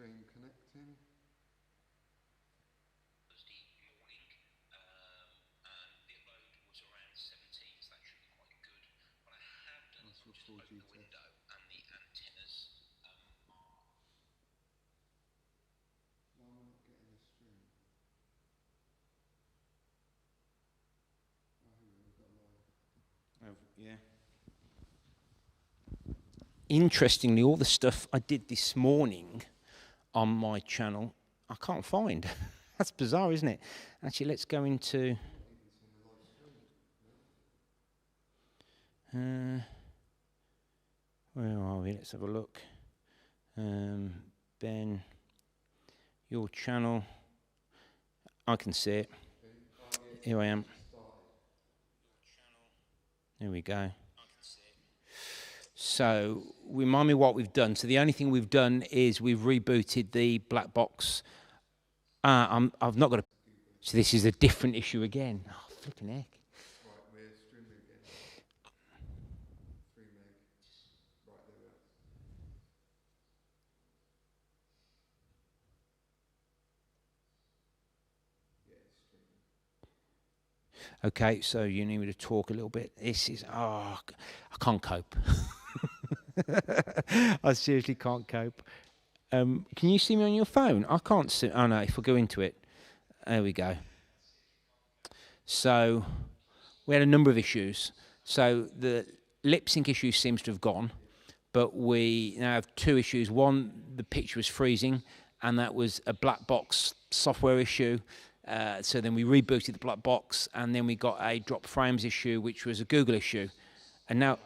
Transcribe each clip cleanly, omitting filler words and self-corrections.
stream connecting. Thursday morning, and the upload was around 17, so that should be quite good. What I have done is I've just opened the window, and the antennas are... Why am I not getting this stream? Oh, here we've got live. Oh, yeah. Interestingly, all the stuff I did this morning on my channel, I can't find. That's bizarre, isn't it? Actually, let's go into... where are we? Let's have a look. Ben, your channel. I can see it. Here I am. There we go. So, remind me what we've done. So the only thing we've done is we've rebooted the black box. I've not got a... So this is a different issue again. Oh, flipping heck. Right, we're streaming again. 3 meg. Right, there we are. Yeah, it's streaming. Okay, so you need me to talk a little bit. This is... Oh, I can't cope. I seriously can't cope. Can you see me on your phone? I can't see... Oh, no, if I go into it. There we go. So, we had a number of issues. So, the lip sync issue seems to have gone. But we now have 2 issues. One, the picture was freezing, and that was a black box software issue. So then we rebooted the black box, and then we got a drop frames issue, which was a Google issue. And now...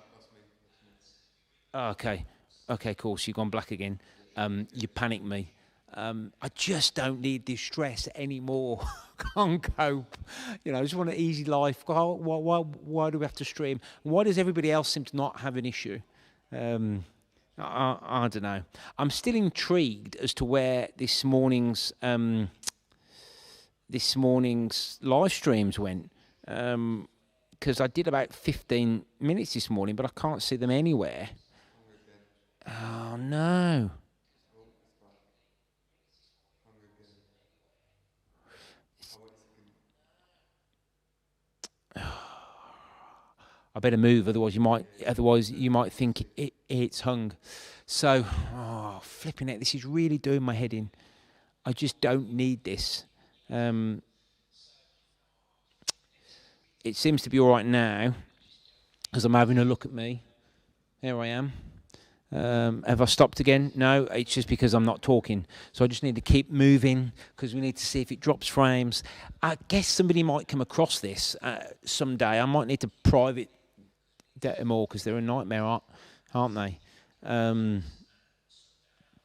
Oh, okay. Okay, cool. So you've gone black again. You panicked me. I just don't need this stress anymore. Can't cope. You know, I just want an easy life. Why do we have to stream? Why does everybody else seem to not have an issue? I don't know. I'm still intrigued as to where this morning's live streams went. Because I did about 15 minutes this morning, but I can't see them anywhere. Oh, no. I better move, otherwise you might think it's hung. So, oh, flipping it, this is really doing my head in. I just don't need this. It seems to be all right now, because I'm having a look at me. Here I am. Have I stopped again? No, it's just because I'm not talking. So I just need to keep moving, because we need to see if it drops frames. I guess somebody might come across this someday. I might need to private them all, because they're a nightmare, aren't they?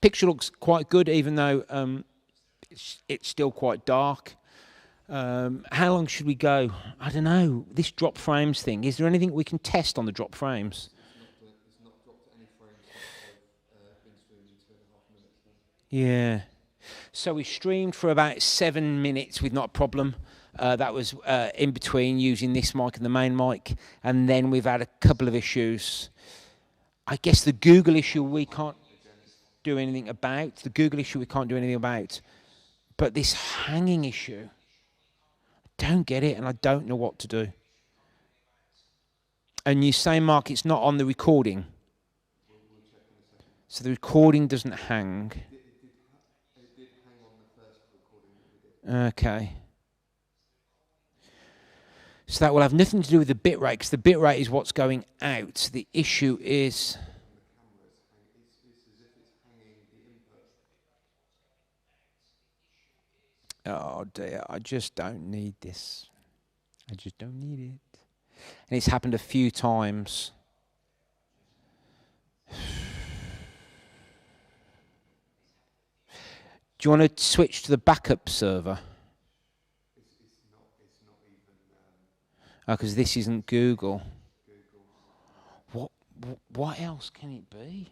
Picture looks quite good, even though it's still quite dark. How long should we go? I don't know. This drop frames thing, is there anything we can test on the drop frames? It's not dropped any frames since I've been streaming 2.5 minutes now. Yeah. So we streamed for about 7 minutes with not a problem. That was in between using this mic and the main mic. And then we've had a couple of issues. I guess the Google issue we can't do anything about. The Google issue we can't do anything about. But this hanging issue, I don't get it, and I don't know what to do. And you say, Mark, it's not on the recording. We'll check in a second. So the recording doesn't hang. It did hang on the first recording that we did. Okay. So that will have nothing to do with the bitrate, because the bitrate is what's going out. The issue is... It's as if it's hanging the input. Oh dear, I just don't need this. I just don't need it. And it's happened a few times. Do you want to switch to the backup server? It's not even... Oh, because this isn't Google. Google. What else can it be?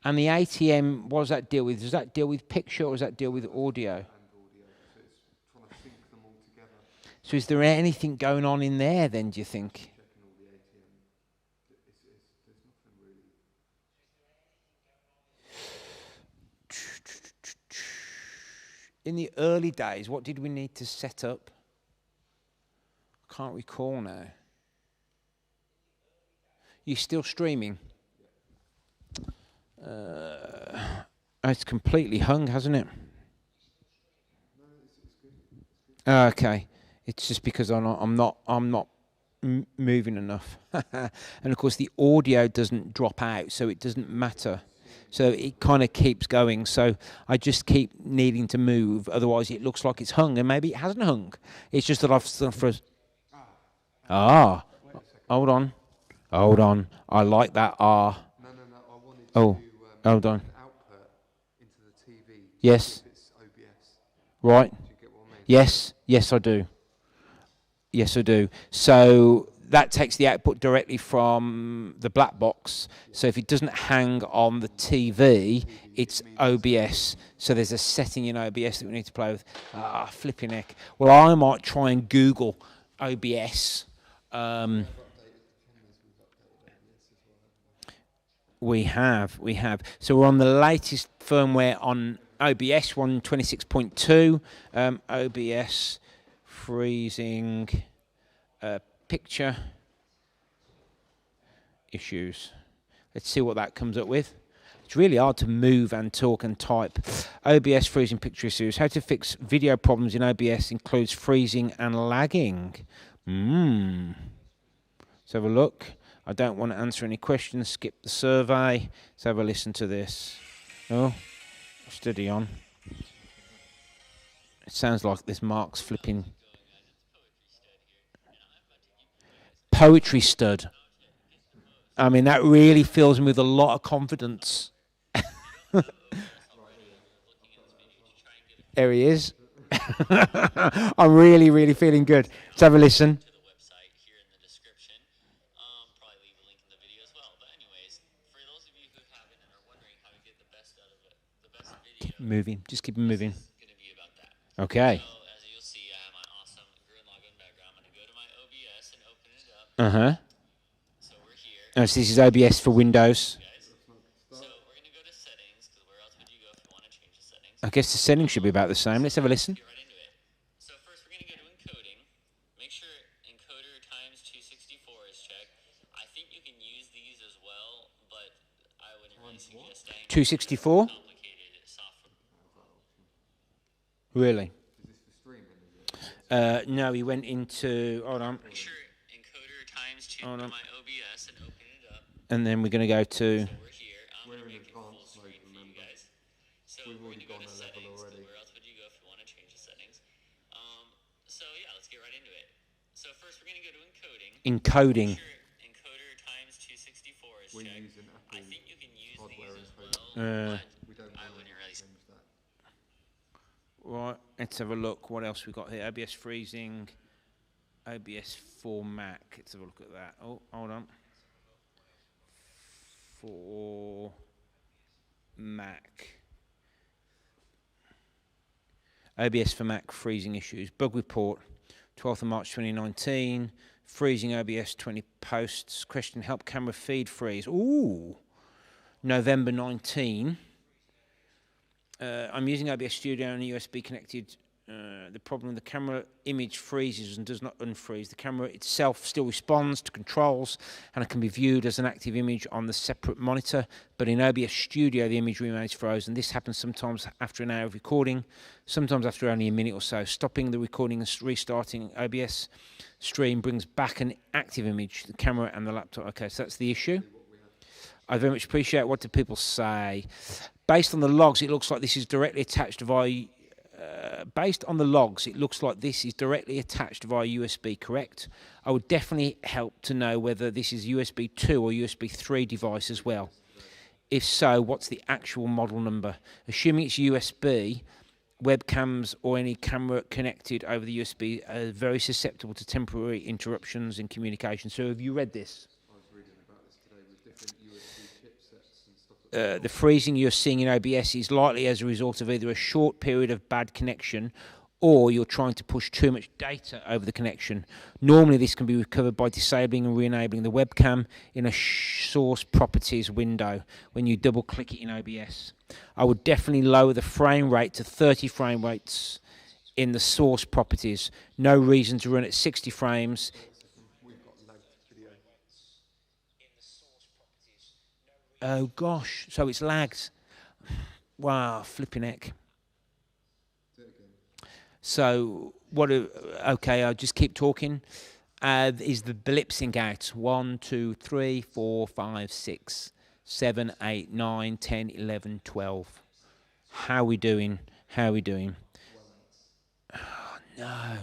And the ATM, what does that deal with? Does that deal with picture, or does that deal with audio? And audio. So it's trying to sync them all together. So is there anything going on in there then, do you think? Checking all the ATM. There's nothing really. In the early days, what did we need to set up? I can't recall now. You're still streaming? It's completely hung, hasn't it? Okay. It's just because I'm not moving enough. And of course the audio doesn't drop out, so it doesn't matter. So it kind of keeps going. So I just keep needing to move, otherwise it looks like it's hung, and maybe it hasn't hung. It's just that I've for hold on. I like that No, I wanted Oh, to hold on. an output into the TV. Yes. If it's OBS. Right. Do you get what I mean? Yes, I do. Yes, I do. So that takes the output directly from the black box. So if it doesn't hang on the TV, it's OBS. So there's a setting in OBS that we need to play with. Flipping heck. Well, I might try and Google OBS. We have. So we're on the latest firmware on OBS 126.2. OBS freezing picture issues. Let's see what that comes up with. It's really hard to move and talk and type. OBS freezing picture issues. How to fix video problems in OBS includes freezing and lagging. Let's have a look. I don't want to answer any questions. Skip the survey. Let's have a listen to this. Oh, steady on. It sounds like this Mark's flipping poetry stud. I mean, that really fills me with a lot of confidence. There he is. I'm really, really feeling good. Let's have a listen. Keep moving. Just keep moving. Okay. As you'll see, I have my awesome grid login background. I'm going to go to my OBS and open it up. So we're here. Oh, so this is OBS for Windows. So we're going to go to settings, because where else would you go if you want to change the settings? I guess the settings should be about the same. Let's have a listen. Get right into it. So first we're going to go to encoding. Make sure encoder times 264 is checked. I think you can use these as well, but I wouldn't really suggest staying 264? complicated software. Really? Is this for streaming? No, he went into. Hold on. Make sure encoder times 2 Hold on. my OBS and open it up. And then we're going to go to. We're here. I'm We're going to in make it full advanced screen mode, for you remember. guys. So We've we're already going to go gone to a level settings, 'cause already. where else would you go if you want to change the settings? So yeah, let's get right into it. So first we're going to go to encoding. Encoding. Make sure encoder times 264 is We're checked. using Apple I think you can use hardware these as encoding. well, We don't I want wouldn't to really change that. Right, let's have a look. What else we got here? OBS freezing. OBS for Mac. Let's have a look at that. Oh, hold on. For Mac. OBS for Mac freezing issues. Bug report, 12th of March 2019. Freezing OBS 20 posts. Question: help camera feed freeze. Ooh. November 19. I'm using OBS Studio and USB connected. The problem: the camera image freezes and does not unfreeze. The camera itself still responds to controls and it can be viewed as an active image on the separate monitor. But in OBS Studio, the image remains frozen. This happens sometimes after an hour of recording, sometimes after only a minute or so. Stopping the recording and restarting OBS stream brings back an active image, the camera and the laptop. Okay, so that's the issue. I very much appreciate. What do people say? Based on the logs, it looks like this is directly attached via. Based on the logs, it looks like this is directly attached via USB. Correct? I would definitely help to know whether this is USB 2 or USB 3 device as well. If so, what's the actual model number? Assuming it's USB, webcams or any camera connected over the USB are very susceptible to temporary interruptions in communication. So, have you read this? I was reading about this today with different USB chipsets and stuff like that. The freezing you're seeing in OBS is likely as a result of either a short period of bad connection or you're trying to push too much data over the connection. Normally this can be recovered by disabling and re-enabling the webcam in a source properties window when you double click it in OBS. I would definitely lower the frame rate to 30 frame rates in the source properties. No reason to run at 60 frames. We've got lagged video. Oh gosh, so it's lagged. Wow, flipping heck. Do it again. So okay, I'll just keep talking. Is the lip sync out? 1, 2, 3, 4, 5, 6, 7, 8, 9, 10, 11, 12. How are we doing? How are we doing? Oh, no.